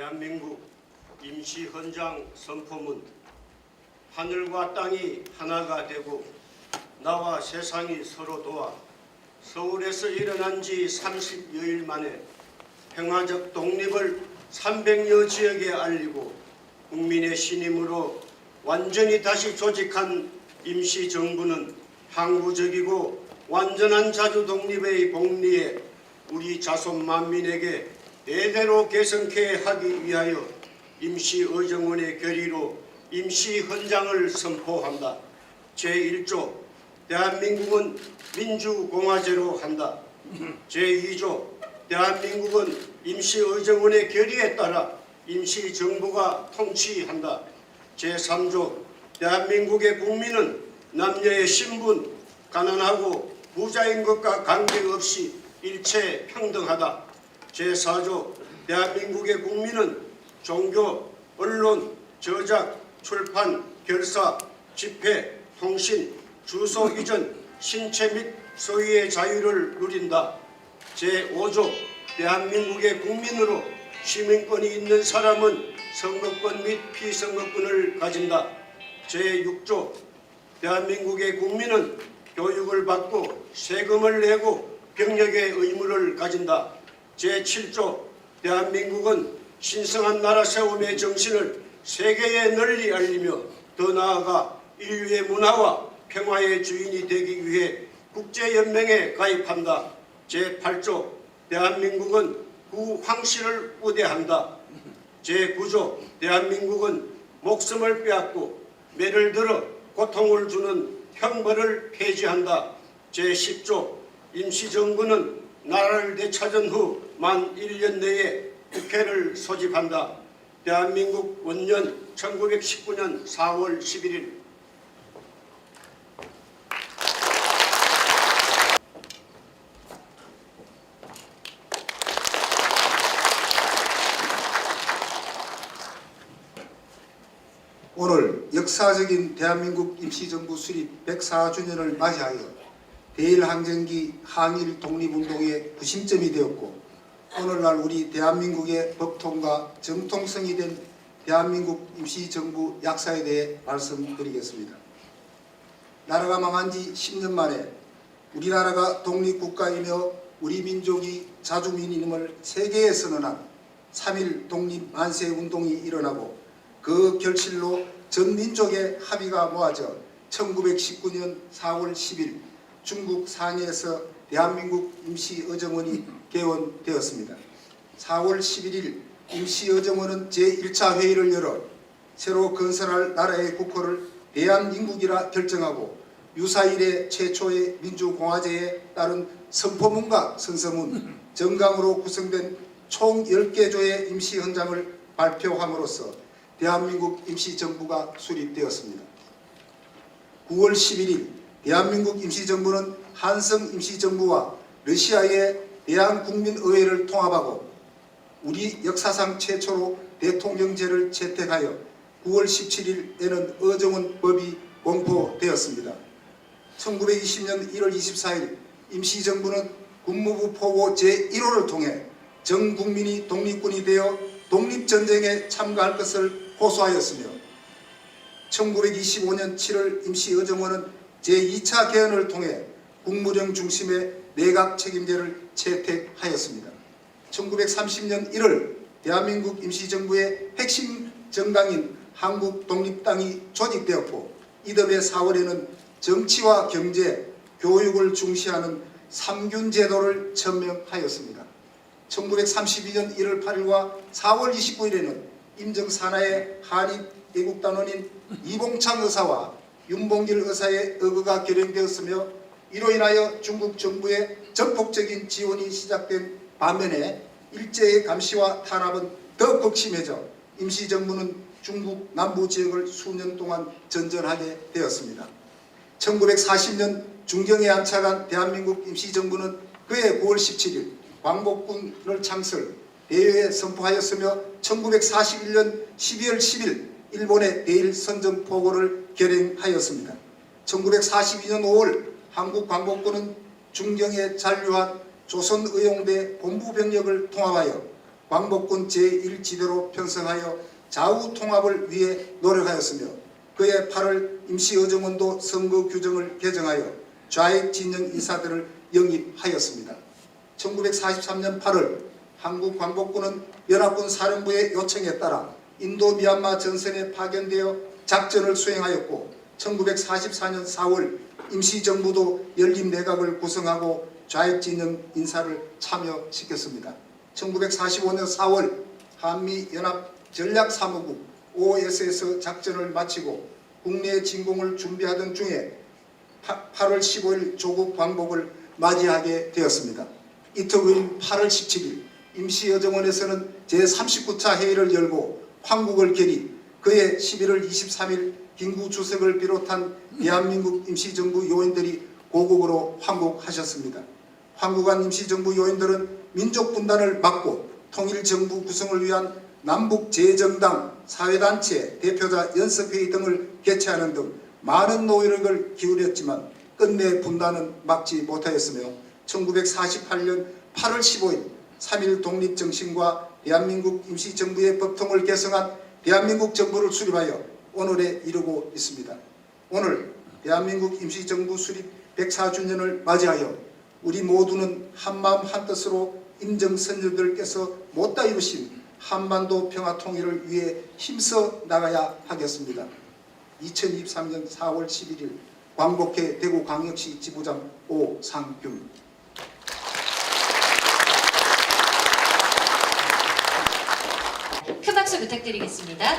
대한민국 임시헌장 선포문. 하늘과 땅이 하나가 되고 나와 세상이 서로 도와 서울에서 일어난 지 30여일 만에 평화적 독립을 300여 지역에 알리고 국민의 신임으로 완전히 다시 조직한 임시정부는 항구적이고 완전한 자주독립의 복리에 우리 자손 만민에게 대대로 계승케 하기 위하여 임시의정원의 결의로 임시헌장을 선포한다. 제1조 대한민국은 민주공화제로 한다. 제2조 대한민국은 임시의정원의 결의에 따라 임시정부가 통치한다. 제3조 대한민국의 국민은 남녀의 신분, 가난하고 부자인 것과 관계없이 일체 평등하다. 제4조 대한민국의 국민은 종교, 언론, 저작, 출판, 결사, 집회, 통신, 주소 이전, 신체 및 소유의 자유를 누린다. 제5조 대한민국의 국민으로 시민권이 있는 사람은 선거권 및 피선거권을 가진다. 제6조 대한민국의 국민은 교육을 받고 세금을 내고 병력의 의무를 가진다. 제7조 대한민국은 신성한 나라 세움의 정신을 세계에 널리 알리며 더 나아가 인류의 문화와 평화의 주인이 되기 위해 국제연맹에 가입한다. 제8조 대한민국은 구황씨를 우대한다. 제9조 대한민국은 목숨을 빼앗고 매를 들어 고통을 주는 형벌을 폐지한다. 제10조 임시정부는 나라를 되찾은 후 만 1년 내에 국회를 소집한다. 대한민국 원년 1919년 4월 11일. 오늘 역사적인 대한민국 임시정부 수립 104주년을 맞이하여 대일항쟁기 항일 독립운동의 구심점이 되었고 오늘날 우리 대한민국의 법통과 정통성이 된 대한민국 임시정부 약사에 대해 말씀드리겠습니다. 나라가 망한 지 10년 만에 우리나라가 독립국가이며 우리 민족이 자주민임을 세계에 선언한 3.1 독립 만세운동이 일어나고 그 결실로 전 민족의 합의가 모아져 1919년 4월 10일 중국 상해에서 대한민국 임시의정원이 개원되었습니다. 4월 11일 임시의정원은 제1차 회의를 열어 새로 건설할 나라의 국호를 대한민국이라 결정하고 유사일의 최초의 민주공화제에 따른 선포문과 선서문, 정강으로 구성된 총 10개 조의 임시헌장을 발표함으로써 대한민국 임시정부가 수립되었습니다. 9월 11일 대한민국 임시정부는 한성 임시정부와 러시아의 대한국민의회를 통합하고 우리 역사상 최초로 대통령제를 채택하여 9월 17일에는 의정원법이 공포되었습니다. 1920년 1월 24일 임시정부는 국무부 포고 제1호를 통해 전 국민이 독립군이 되어 독립전쟁에 참가할 것을 호소하였으며 1925년 7월 임시의정원은 제2차 개헌을 통해 국무령 중심의 내각 책임제를 채택하였습니다. 1930년 1월 대한민국 임시정부의 핵심 정당인 한국독립당이 조직되었고 이듬해 4월에는 정치와 경제, 교육을 중시하는 삼균제도를 천명하였습니다. 1932년 1월 8일과 4월 29일에는 임정산하의 한인애국단원인 이봉창 의사와 윤봉길 의사의 의거가 결행되었으며 이로 인하여 중국 정부의 전폭적인 지원이 시작된 반면에 일제의 감시와 탄압은 더 극심해져 임시정부는 중국 남부지역을 수년 동안 전전하게 되었습니다. 1940년 중경에 안착한 대한민국 임시정부는 그해 9월 17일 광복군을 창설, 대회에 선포하였으며 1941년 12월 10일 일본의 대일선전포고를 결행하였습니다. 1942년 5월 한국광복군은 중경에 잔류한 조선의용대 본부병력을 통합하여 광복군 제1지대로 편성하여 좌우 통합을 위해 노력하였으며 그해 8월 임시의정원도 선거 규정을 개정하여 좌익 진영 인사들을 영입하였습니다. 1943년 8월 한국 광복군은 연합군 사령부의 요청에 따라 인도 미얀마 전선에 파견되어 작전을 수행하였고 1944년 4월 임시정부도 연립내각을 구성하고 좌익 진영 인사를 참여시켰습니다. 1945년 4월 한미연합전략사무국 OSS 작전을 마치고 국내 진공을 준비하던 중에 8월 15일 조국 광복을 맞이하게 되었습니다. 이틀 후인 8월 17일 임시여정원에서는 제39차 회의를 열고 황국을 결의, 그해 11월 23일 김구 주석을 비롯한 대한민국 임시정부 요인들이 고국으로 황국하셨습니다. 황국한 임시정부 요인들은 민족 분단을 막고 통일정부 구성을 위한 남북재정당, 사회단체, 대표자 연습회의 등을 개최하는 등 많은 노력을 기울였지만 끝내 분단은 막지 못하였으며 1948년 8월 15일 3.1 독립정신과 대한민국 임시정부의 법통을 개성한 대한민국 정부를 수립하여 오늘에 이르고 있습니다. 오늘 대한민국 임시정부 수립 104주년을 맞이하여 우리 모두는 한마음 한뜻으로 임정선조들께서 못다 이루신 한반도 평화통일을 위해 힘써 나가야 하겠습니다. 2023년 4월 11일 광복회 대구광역시 지부장 오상균. 큰 박수 부탁드리겠습니다.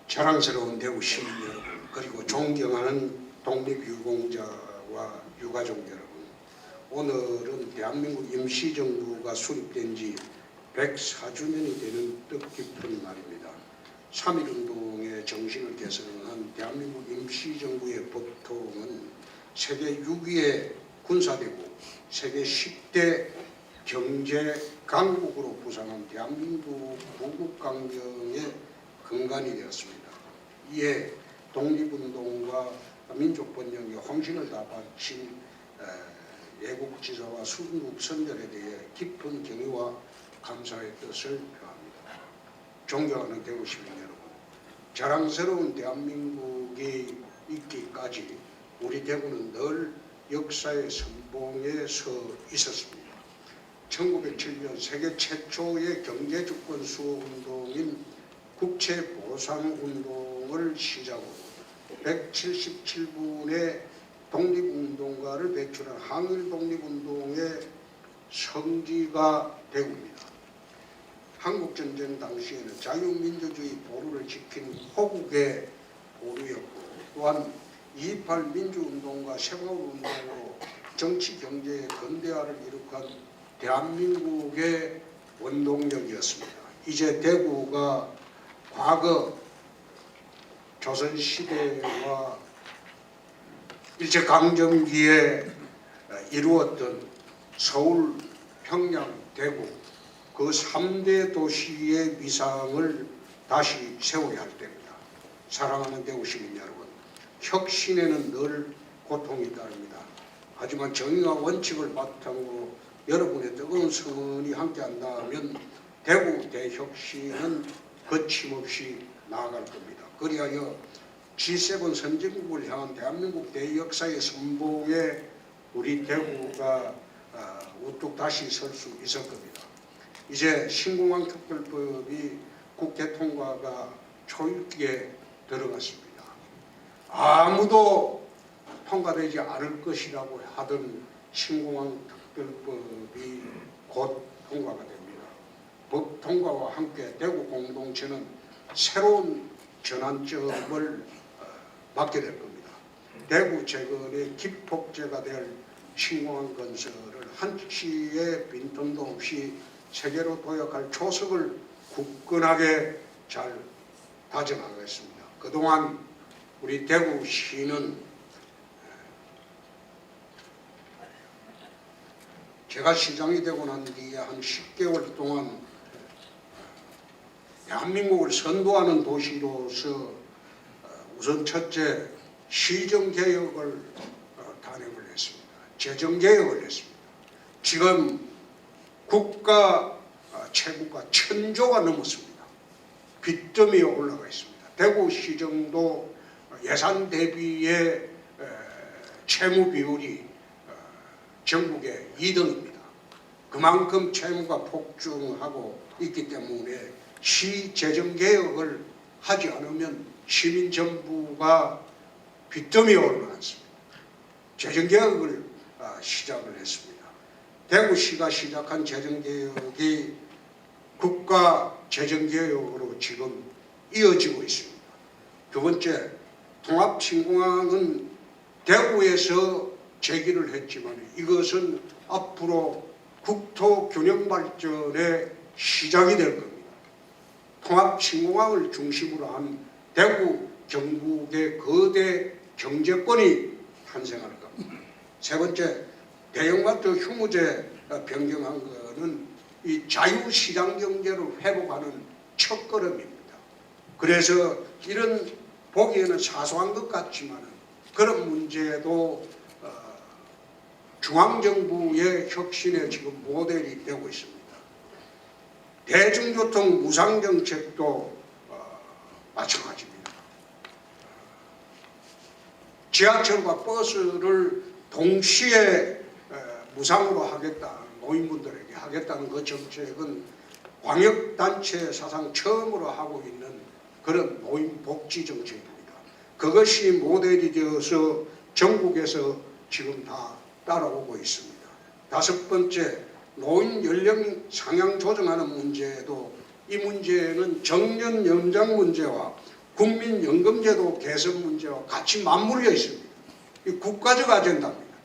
자랑스러운 대구 시민 여러분, 그리고 존경하는 독립유공자와 유가족 여러분, 오늘은 대한민국 임시정부가 수립된 지 104주년이 되는 뜻깊은 날입니다. 3.1운동의 정신을 개성한 대한민국 임시정부의 법통은 세계 6위의 군사대국, 세계 10대 경제 강국으로 부상한 대한민국 구국강경의 근간이 되었습니다. 이에 독립운동과 민족번영에 헌신을 다 바친 애국지사와 순국 선열에 대해 깊은 경의와 감사의 뜻을 표합니다. 존경하는 대구 시민 여러분, 자랑스러운 대한민국이 있기까지 우리 대구는 늘 역사의 선봉에 서 있었습니다. 1907년 세계 최초의 경제주권 수호운동인 국채보상운동을 시작으로 177분의 독립운동가를 배출한 항일독립운동의 성지가 대구입니다. 한국전쟁 당시에는 자유민주주의 보루를 지킨 호국의 보루였고, 또한 2.28 민주운동과 새마을운동으로 정치 경제의 근대화를 이룩한 대한민국의 원동력이었습니다. 이제 대구가 과거 조선시대와 일제강점기에 이루었던 서울, 평양, 대구 그 3대 도시의 위상을 다시 세워야 할 때입니다. 사랑하는 대구 시민 여러분, 혁신에는 늘 고통이 따릅니다. 하지만 정의와 원칙을 바탕으로 여러분의 뜨거운 성원이 함께한다면 대구 대혁신은 거침없이 나아갈 겁니다. 그리하여 G7 선진국을 향한 대한민국 대역사의 선봉에 우리 대구가 우뚝 다시 설 수 있을 겁니다. 이제 신공항 특별법이 국회 통과가 초읽기에 들어갔습니다. 아무도 통과되지 않을 것이라고 하던 신공항 특별법이 곧 통과가 됩니다. 법 통과와 함께 대구 공동체는 새로운 전환점을 맞게 될 겁니다. 대구 재건의 기폭제가 될 신공항 건설을 한치의 빈틈도 없이 세계로 도약할 초석을 굳건하게 잘 다져나가겠습니다. 그동안 우리 대구시는 제가 시장이 되고 난 뒤에 한 10개월 동안 대한민국을 선도하는 도시로서 우선 첫째 시정개혁을 단행을 했습니다. 재정개혁을 했습니다. 지금 국가 채무가 1,000조가 넘었습니다. 빚더미에 올라가 있습니다. 대구시정도 예산 대비의 채무 비율이 전국의 2등입니다. 그만큼 채무가 폭증하고 있기 때문에 시 재정개혁을 하지 않으면 시민 정부가 빚더미에 올라갔습니다. 재정개혁을 시작을 했습니다. 대구시가 시작한 재정개혁이 국가 재정개혁으로 지금 이어지고 있습니다. 두 번째, 통합신공항은 대구에서 제기를 했지만 이것은 앞으로 국토균형발전의 시작이 될 겁니다. 통합신공항을 중심으로 한 대구, 경북의 거대 경제권이 탄생할 겁니다. 세 번째, 대형마트 휴무제 변경한 것은 이 자유시장 경제를 회복하는 첫걸음입니다. 그래서 이런 보기에는 사소한 것 같지만 그런 문제도 중앙정부의 혁신의 지금 모델이 되고 있습니다. 대중교통 무상정책도 마찬가지입니다. 지하철과 버스를 동시에 무상으로 하겠다, 노인분들에게 하겠다는 그 정책은 광역단체 사상 처음으로 하고 있는 그런 노인복지 정책입니다. 그것이 모델이 되어서 전국에서 지금 다 따라오고 있습니다. 다섯 번째, 노인 연령 상향 조정하는 문제도 이 문제는 정년 연장 문제와 국민연금제도 개선 문제와 같이 맞물려 있습니다. 이 국가적 아젠다입니다.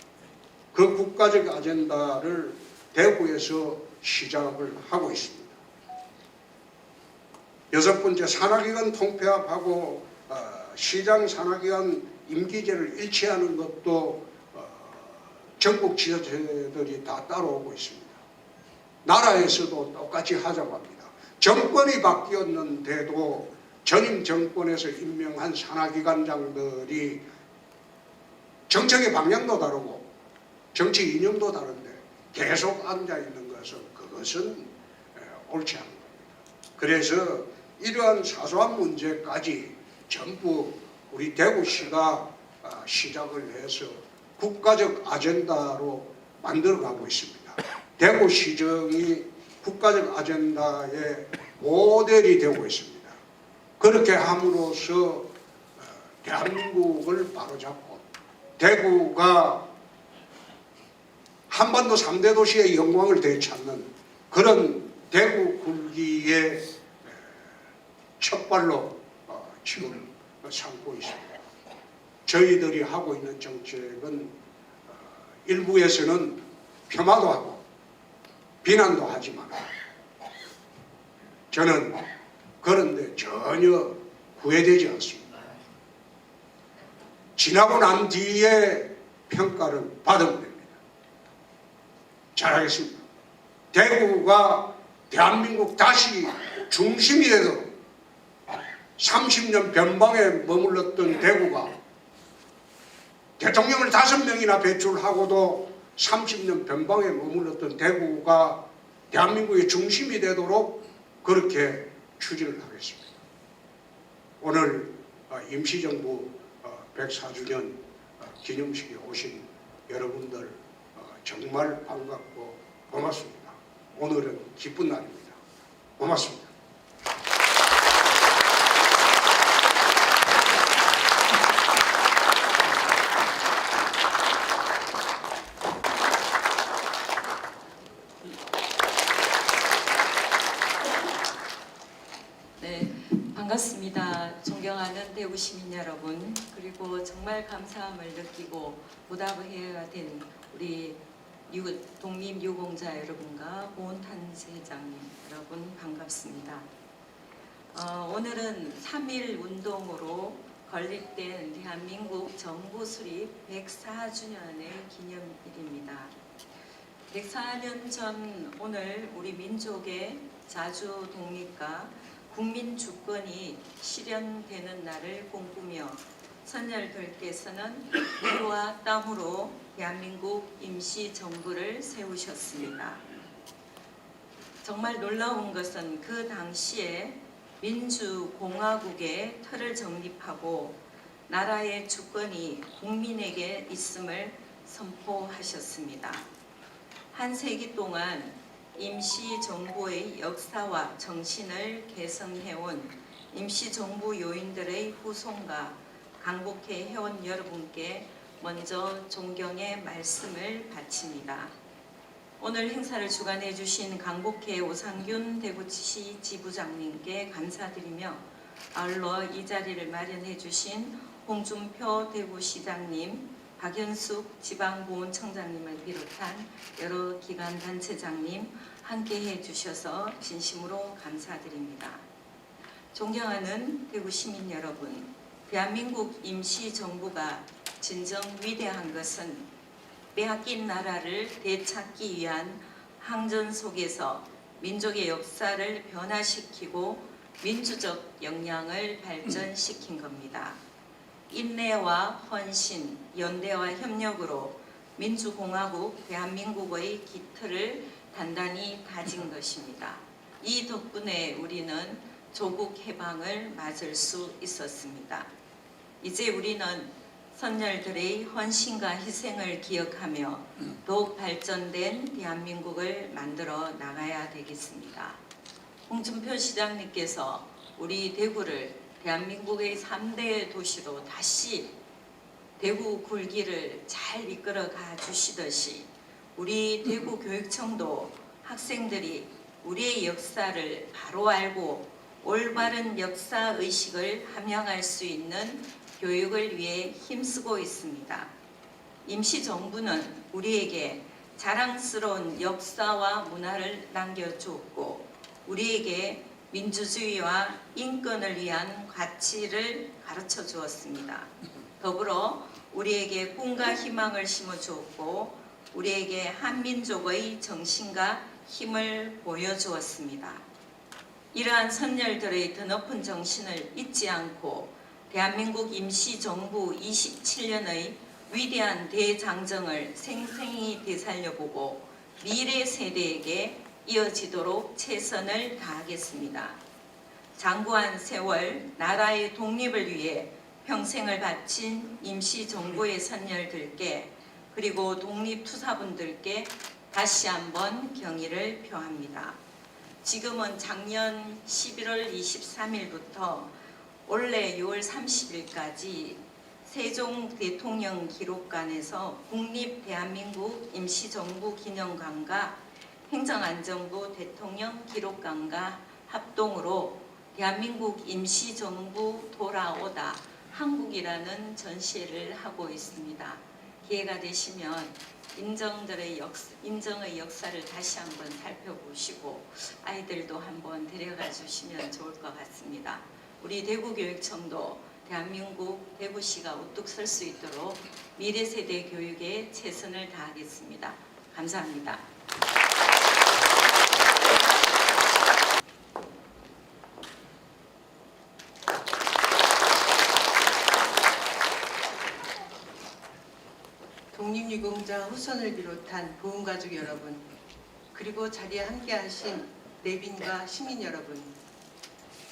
그 국가적 아젠다를 대구에서 시작을 하고 있습니다. 여섯 번째, 산하기관 통폐합하고 시장 산하기관 임기제를 일치하는 것도 전국 지자체들이 다 따라오고 있습니다. 나라에서도 똑같이 하자고 합니다. 정권이 바뀌었는데도 전임 정권에서 임명한 산하기관장들이 정책의 방향도 다르고 정치 이념도 다른데 계속 앉아있는 것은 그것은 옳지 않은 겁니다. 그래서 이러한 사소한 문제까지 전부 우리 대구시가 시작을 해서 국가적 아젠다로 만들어가고 있습니다. 대구시정이 국가적 아젠다의 모델이 되고 있습니다. 그렇게 함으로써 대한민국을 바로잡고 대구가 한반도 3대 도시의 영광을 되찾는 그런 대구 굴기의 첫발로 지금 삼고 있습니다. 저희들이 하고 있는 정책은 일부에서는 폄하도 하고 비난도 하지만 저는 그런데 전혀 후회되지 않습니다. 지나고 난 뒤에 평가를 받으면 됩니다. 잘하겠습니다. 대구가 대한민국 다시 중심이 되도록 30년 변방에 머물렀던 대구가 대통령을 5명이나 배출하고도 30년 변방에 머물렀던 대구가 대한민국의 중심이 되도록 그렇게 추진을 하겠습니다. 오늘 임시정부 104주년 기념식에 오신 여러분들 정말 반갑고 고맙습니다. 오늘은 기쁜 날입니다. 고맙습니다. 반갑습니다. 존경하는 대구 시민 여러분, 그리고 정말 감사함을 느끼고 보답해야 된 우리 독립유공자 여러분과 고은탄 회장님 여러분 반갑습니다. 오늘은 3.1 운동으로 건립된 대한민국 정부 수립 104주년의 기념일입니다. 104년 전 오늘 우리 민족의 자주 독립과 국민 주권이 실현되는 날을 꿈꾸며 선열들께서는 피와 땀으로 대한민국 임시정부를 세우셨습니다. 정말 놀라운 것은 그 당시에 민주공화국의 틀을 정립하고 나라의 주권이 국민에게 있음을 선포하셨습니다. 한 세기 동안 임시정부의 역사와 정신을 계승해온 임시정부 요인들의 후손과 강복회 회원 여러분께 먼저 존경의 말씀을 바칩니다. 오늘 행사를 주관해 주신 강복회 오상균 대구시 지부장님께 감사드리며 아울러 이 자리를 마련해 주신 홍준표 대구시장님, 박현숙 지방보훈청장님을 비롯한 여러 기관 단체장님 함께해 주셔서 진심으로 감사드립니다. 존경하는 대구 시민 여러분, 대한민국 임시정부가 진정 위대한 것은 빼앗긴 나라를 되찾기 위한 항전 속에서 민족의 역사를 변화시키고 민주적 역량을 발전시킨 겁니다. 인내와 헌신, 연대와 협력으로 민주공화국 대한민국의 기틀을 단단히 다진 것입니다. 이 덕분에 우리는 조국 해방을 맞을 수 있었습니다. 이제 우리는 선열들의 헌신과 희생을 기억하며 더욱 발전된 대한민국을 만들어 나가야 되겠습니다. 홍준표 시장님께서 우리 대구를 대한민국의 3대 도시로 다시 대구 굴기를 잘 이끌어 가 주시듯이 우리 대구교육청도 학생들이 우리의 역사를 바로 알고 올바른 역사의식을 함양할 수 있는 교육을 위해 힘쓰고 있습니다. 임시정부는 우리에게 자랑스러운 역사와 문화를 남겨주었고 우리에게 민주주의와 인권을 위한 가치를 가르쳐 주었습니다. 더불어 우리에게 꿈과 희망을 심어주었고 우리에게 한민족의 정신과 힘을 보여주었습니다. 이러한 선열들의 드높은 정신을 잊지 않고 대한민국 임시정부 27년의 위대한 대장정을 생생히 되살려보고 미래 세대에게 이어지도록 최선을 다하겠습니다. 장구한 세월 나라의 독립을 위해 평생을 바친 임시정부의 선열들께 그리고 독립투사분들께 다시 한번 경의를 표합니다. 지금은 작년 11월 23일부터 올해 6월 30일까지 세종 대통령 기록관에서 국립대한민국 임시정부 기념관과 행정안전부 대통령 기록관과 합동으로 대한민국 임시정부 돌아오다 한국이라는 전시회를 하고 있습니다. 기회가 되시면 인정의 역사를 다시 한번 살펴보시고 아이들도 한번 데려가 주시면 좋을 것 같습니다. 우리 대구교육청도 대한민국 대구시가 우뚝 설 수 있도록 미래 세대 교육에 최선을 다하겠습니다. 감사합니다. 독립유공자 후손을 비롯한 보훈가족 여러분, 그리고 자리에 함께하신 내빈과 시민 여러분,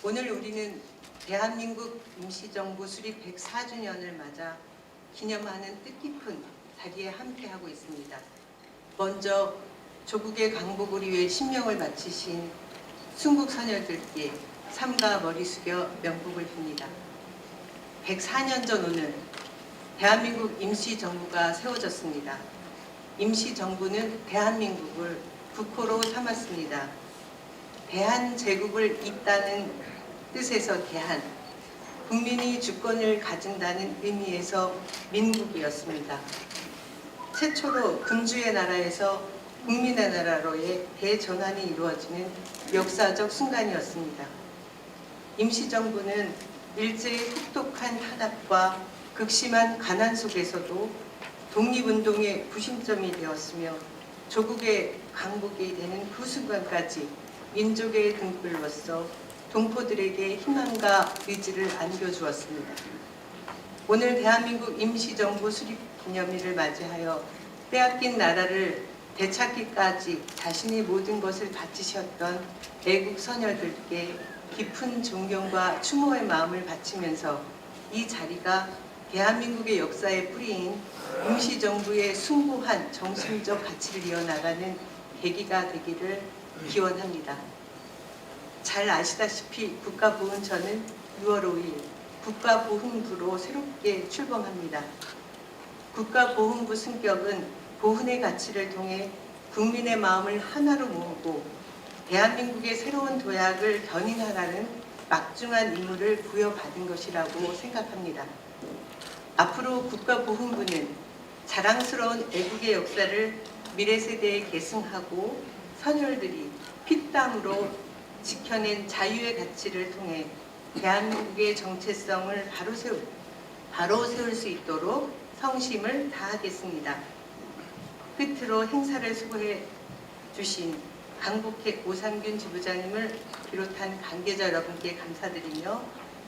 오늘 우리는 대한민국 임시정부 수립 104주년을 맞아 기념하는 뜻깊은 자리에 함께하고 있습니다. 먼저 조국의 강복을 위해 신명을 바치신 순국선열들께 삼가 머리 숙여 명복을 빕니다. 104년 전 오늘 대한민국 임시정부가 세워졌습니다. 임시정부는 대한민국을 국호로 삼았습니다. 대한제국을 잇다는 뜻에서 대한, 국민이 주권을 가진다는 의미에서 민국이었습니다. 최초로 군주의 나라에서 국민의 나라로의 대전환이 이루어지는 역사적 순간이었습니다. 임시정부는 일제의 혹독한 탄압과 극심한 가난 속에서도 독립운동의 구심점이 되었으며 조국의 강복이 되는 그 순간까지 민족의 등불로서 동포들에게 희망과 의지를 안겨주었습니다. 오늘 대한민국 임시정부 수립 기념일을 맞이하여 빼앗긴 나라를 되찾기까지 자신의 모든 것을 바치셨던 애국 선열들께 깊은 존경과 추모의 마음을 바치면서 이 자리가 대한민국의 역사에 뿌리인 임시정부의 숭고한 정신적 가치를 이어나가는 계기가 되기를 기원합니다. 잘 아시다시피 국가보훈처는 6월 5일 국가보훈부로 새롭게 출범합니다. 국가보훈부 승격은 보훈의 가치를 통해 국민의 마음을 하나로 모으고 대한민국의 새로운 도약을 견인하라는 막중한 임무를 부여받은 것이라고 생각합니다. 앞으로 국가보훈부는 자랑스러운 애국의 역사를 미래 세대에 계승하고 선열들이 피땀으로 지켜낸 자유의 가치를 통해 대한민국의 정체성을 바로 세울 수 있도록 성심을 다하겠습니다. 끝으로 행사를 수고해 주신 강북회 오상균 지부장님을 비롯한 관계자 여러분께 감사드리며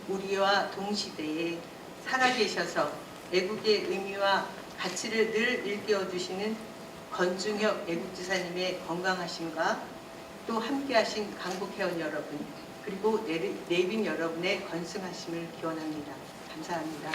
우리와 동시대에 살아계셔서 애국의 의미와 가치를 늘 일깨워주시는 권중혁 애국지사님의 건강하심과 또 함께하신 강북회원 여러분 그리고 내빈 여러분의 건승하심을 기원합니다. 감사합니다.